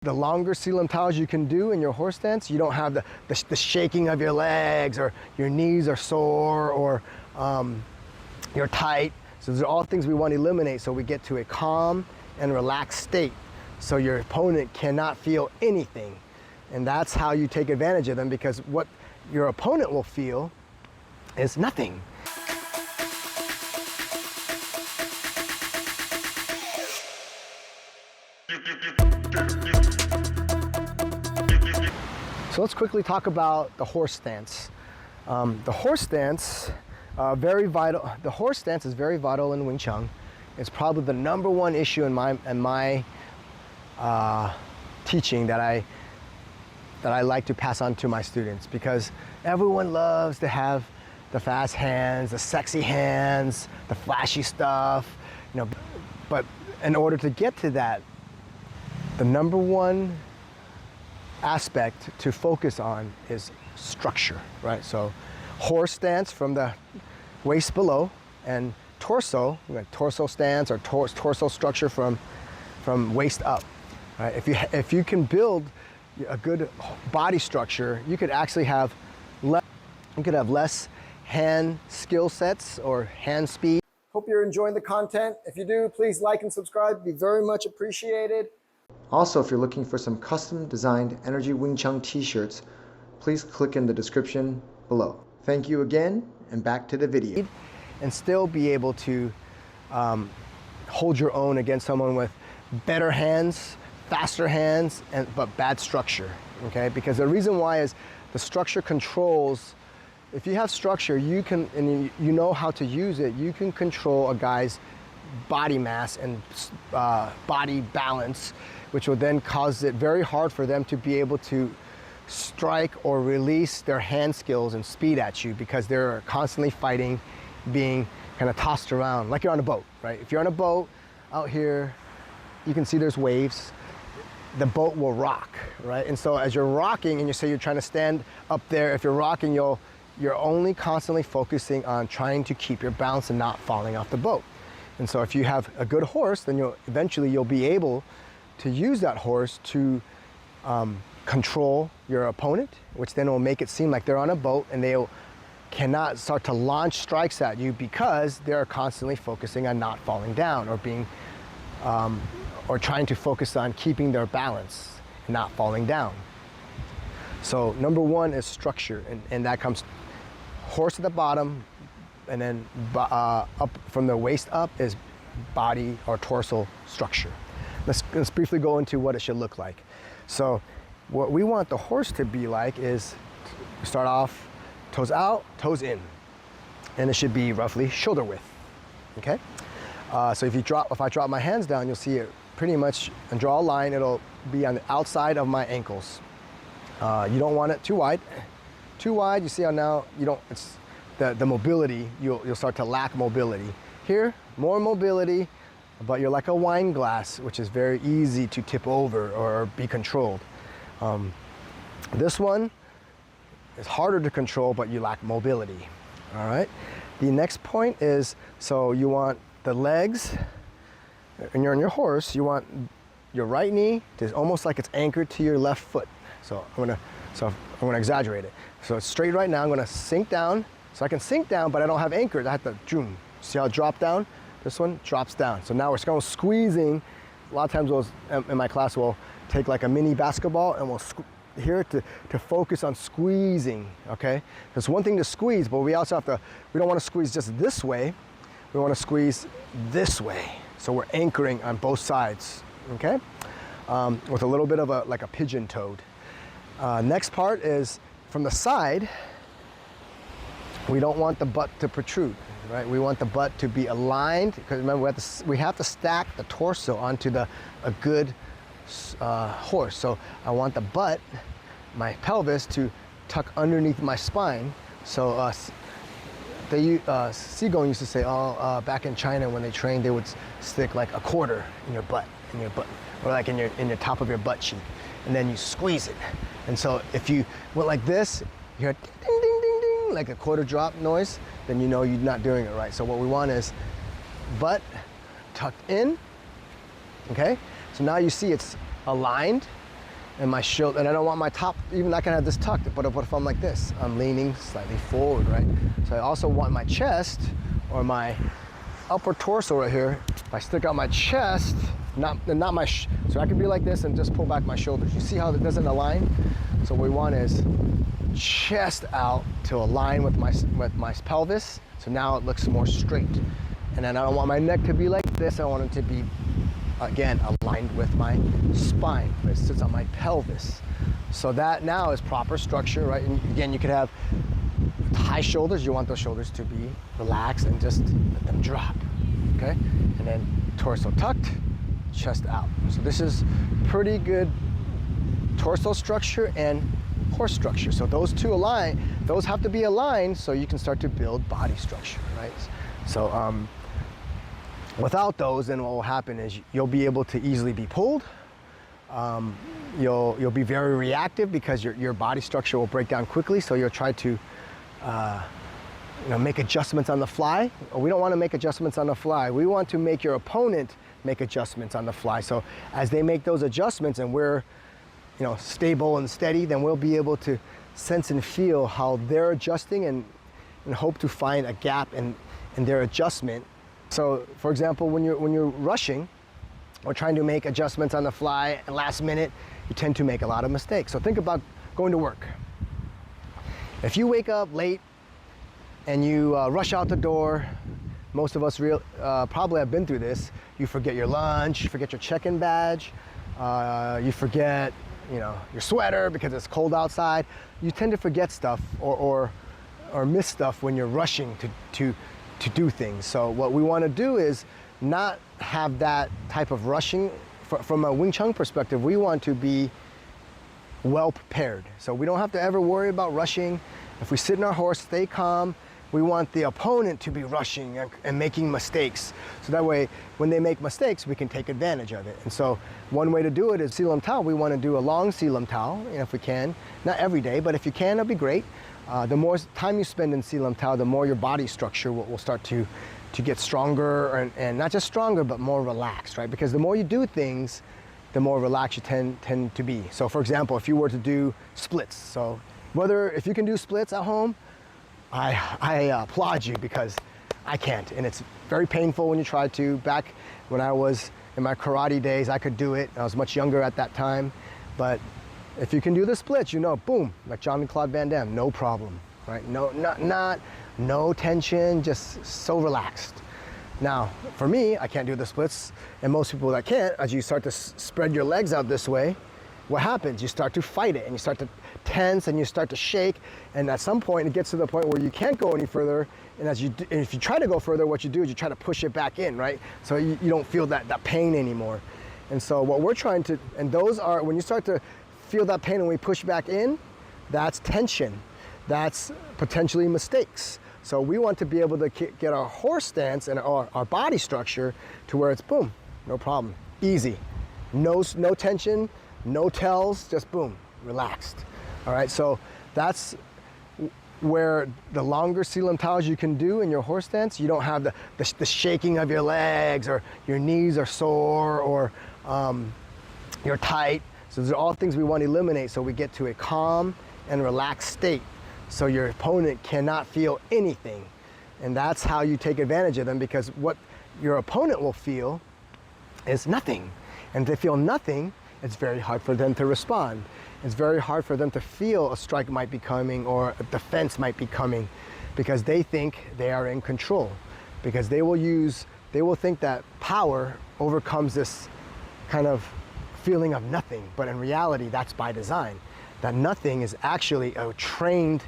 The longer Sil Lim Taos you can do in your horse stance, you don't have the shaking of your legs, or your knees are sore, or you're tight. So these are all things we want to eliminate, so we get to a calm and relaxed state, so your opponent cannot feel anything. And that's how you take advantage of them, because what your opponent will feel is nothing. So let's quickly talk about the horse stance. The horse stance, very vital. The horse stance is very vital in Wing Chun. It's probably the #1 issue in my teaching that I like to pass on to my students, because everyone loves to have the fast hands, the sexy hands, the flashy stuff, you know. But in order to get to that, the #1 aspect to focus on is structure, right? So horse stance from the waist below, and torso, torso stance or torso structure from waist up, right? If you can build a good body structure, you could actually have less hand skill sets or hand speed. Hope you're enjoying the content. If you do, please like and subscribe. It'd be very much appreciated. Also, if you're looking for some custom designed Energy Wing Chun t-shirts, please click in the description below. Thank you again, and back to the video. And still be able to hold your own against someone with better hands, faster hands, but bad structure, okay? Because the reason why is the structure controls. If you have structure, you can, and you know how to use it, you can control a guy's body mass and body balance, which will then cause it very hard for them to be able to strike or release their hand skills and speed at you, because they're constantly fighting, being kind of tossed around like you're on a boat, right? If you're on a boat out here, you can see there's waves. The boat will rock, right? And so as you're rocking, and you say you're trying to stand up there, if you're rocking, you're only constantly focusing on trying to keep your balance and not falling off the boat. And so if you have a good horse, then eventually you'll be able to use that horse to control your opponent, which then will make it seem like they're on a boat, and they cannot start to launch strikes at you, because they're constantly focusing on not falling down, or being or trying to focus on keeping their balance and not falling down. So #1 is structure, and that comes horse at the bottom, and then up from the waist up is body or torso structure. Let's briefly go into what it should look like. So what we want the horse to be like is start off toes out, toes in, and it should be roughly shoulder width, okay? So if I drop my hands down, you'll see it pretty much, and draw a line, it'll be on the outside of my ankles. You don't want it too wide. Too wide, you see how now it's the mobility, you'll start to lack mobility. Here, more mobility, but you're like a wine glass, which is very easy to tip over or be controlled. This one is harder to control, but you lack mobility, all right? The next point is, so you want the legs, and you're on your horse, you want your right knee to almost like it's anchored to your left foot. So I'm gonna exaggerate it. So it's straight right now, I'm gonna sink down. So I can sink down, but I don't have anchors. I have to, see how it dropped down? This one drops down. So now we're kind of squeezing. A lot of times in my class, we'll take like a mini basketball, and we'll here to focus on squeezing, okay? It's one thing to squeeze, but we also have to, we don't want to squeeze just this way. We want to squeeze this way. So we're anchoring on both sides, okay? With a little bit of like a pigeon toed. Next part is from the side, we don't want the butt to protrude, right? We want the butt to be aligned, because remember we have to stack the torso onto a good horse. So I want the butt, my pelvis, to tuck underneath my spine. So Qigong used to say, back in China when they trained, they would stick like a quarter in your butt, or like in your top of your butt cheek, and then you squeeze it. And so if you went like this, you hear ding, ding, ding, ding, ding, like a quarter drop noise, then you know you're not doing it right. So what we want is butt tucked in, okay? So now you see it's aligned, and my shoulder, and I don't want my top, even I can have this tucked, but what if I'm like this? I'm leaning slightly forward, right? So I also want my chest or my upper torso right here. If I stick out my chest, not my, so I can be like this and just pull back my shoulders. You see how it doesn't align? So what we want is chest out to align with my pelvis. So now it looks more straight. And then I don't want my neck to be like this. I want it to be, again, aligned with my spine. It sits on my pelvis. So that now is proper structure, right? And again, you could have high shoulders. You want those shoulders to be relaxed and just let them drop, okay? And then torso tucked, chest out. So this is pretty good torso structure and horse structure. So those two align, those have to be aligned so you can start to build body structure, right? So without those, then what will happen is you'll be able to easily be pulled. You'll be very reactive because your body structure will break down quickly. So you'll try to make adjustments on the fly. We don't want to make adjustments on the fly. We want to make your opponent make adjustments on the fly. So as they make those adjustments and we're stable and steady, then we'll be able to sense and feel how they're adjusting and hope to find a gap in their adjustment. So for example, when you're rushing or trying to make adjustments on the fly and last minute, you tend to make a lot of mistakes. So think about going to work. If you wake up late and you rush out the door, most of us probably have been through this. You forget your lunch, you forget your check-in badge, you forget your sweater because it's cold outside. You tend to forget stuff or miss stuff when you're rushing to do things. So what we want to do is not have that type of rushing. From a Wing Chun perspective, we want to be well prepared. So we don't have to ever worry about rushing. If we sit in our horse, stay calm, we want the opponent to be rushing and making mistakes. So that way, when they make mistakes, we can take advantage of it. And so one way to do it is Sil Lim Tao. We want to do a long Sil Lim Tao, if we can. Not every day, but if you can, that'd be great. The more time you spend in Sil Lim Tao, the more your body structure will start to get stronger, and not just stronger, but more relaxed, right? Because the more you do things, the more relaxed you tend to be. So for example, if you were to do splits, so if you can do splits at home, I applaud you because I can't, and it's very painful when you try to. Back when I was in my karate days, I could do it. I was much younger at that time, but if you can do the splits, boom, like Jean-Claude Van Damme, no problem, right? No tension, just so relaxed. Now, for me, I can't do the splits, and most people that can't, as you start to spread your legs out this way, what happens? You start to fight it, and you start to tense, and you start to shake, and at some point, it gets to the point where you can't go any further, and if you try to go further, what you do is you try to push it back in, right? So you don't feel that pain anymore. And so what we're trying to, and those are, when you start to feel that pain and we push back in, that's tension. That's potentially mistakes. So we want to be able to get our horse stance and our body structure to where it's boom, no problem, easy. No tension, no tells, just boom, relaxed. All right, so that's where the longer Sil Lim Taos you can do in your horse stance, you don't have the shaking of your legs or your knees are sore or you're tight. So those are all things we want to eliminate so we get to a calm and relaxed state. So your opponent cannot feel anything. And that's how you take advantage of them, because what your opponent will feel is nothing. And if they feel nothing, it's very hard for them to respond. It's very hard for them to feel a strike might be coming or a defense might be coming, because they think they are in control. Because they will think that power overcomes this kind of feeling of nothing. But in reality, that's by design. That nothing is actually a trained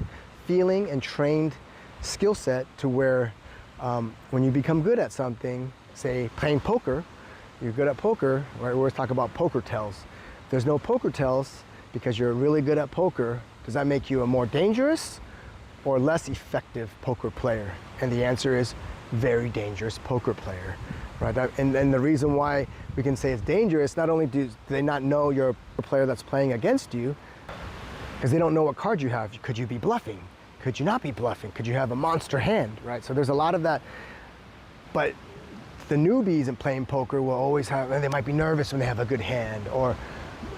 feeling and trained skill set to where when you become good at something, say playing poker, you're good at poker, right? We always talk about poker tells. There's no poker tells because you're really good at poker. Does that make you a more dangerous or less effective poker player? And the answer is very dangerous poker player, right? And the reason why we can say it's dangerous, not only do they not know you're a player that's playing against you, because they don't know what card you have. Could you be bluffing? Could you not be bluffing? Could you have a monster hand, right? So there's a lot of that. But the newbies in playing poker will always have, and they might be nervous when they have a good hand, or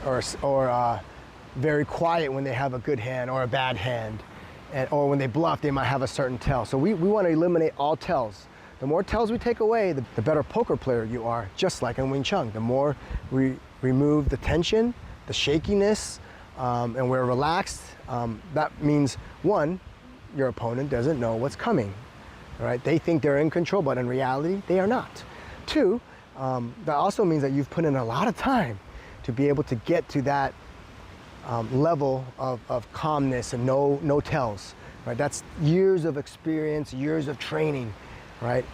or very quiet when they have a good hand or a bad hand, or when they bluff, they might have a certain tell. So we want to eliminate all tells. The more tells we take away, the better poker player you are, just like in Wing Chun. The more we remove the tension, the shakiness, and we're relaxed, that means, one, your opponent doesn't know what's coming. All right? They think they're in control, but in reality, they are not. Two, that also means that you've put in a lot of time to be able to get to that level of calmness and no tells. Right? That's years of experience, years of training. Right?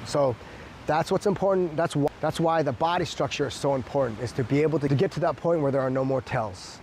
So that's what's important. That's why the body structure is so important, is to be able to get to that point where there are no more tells.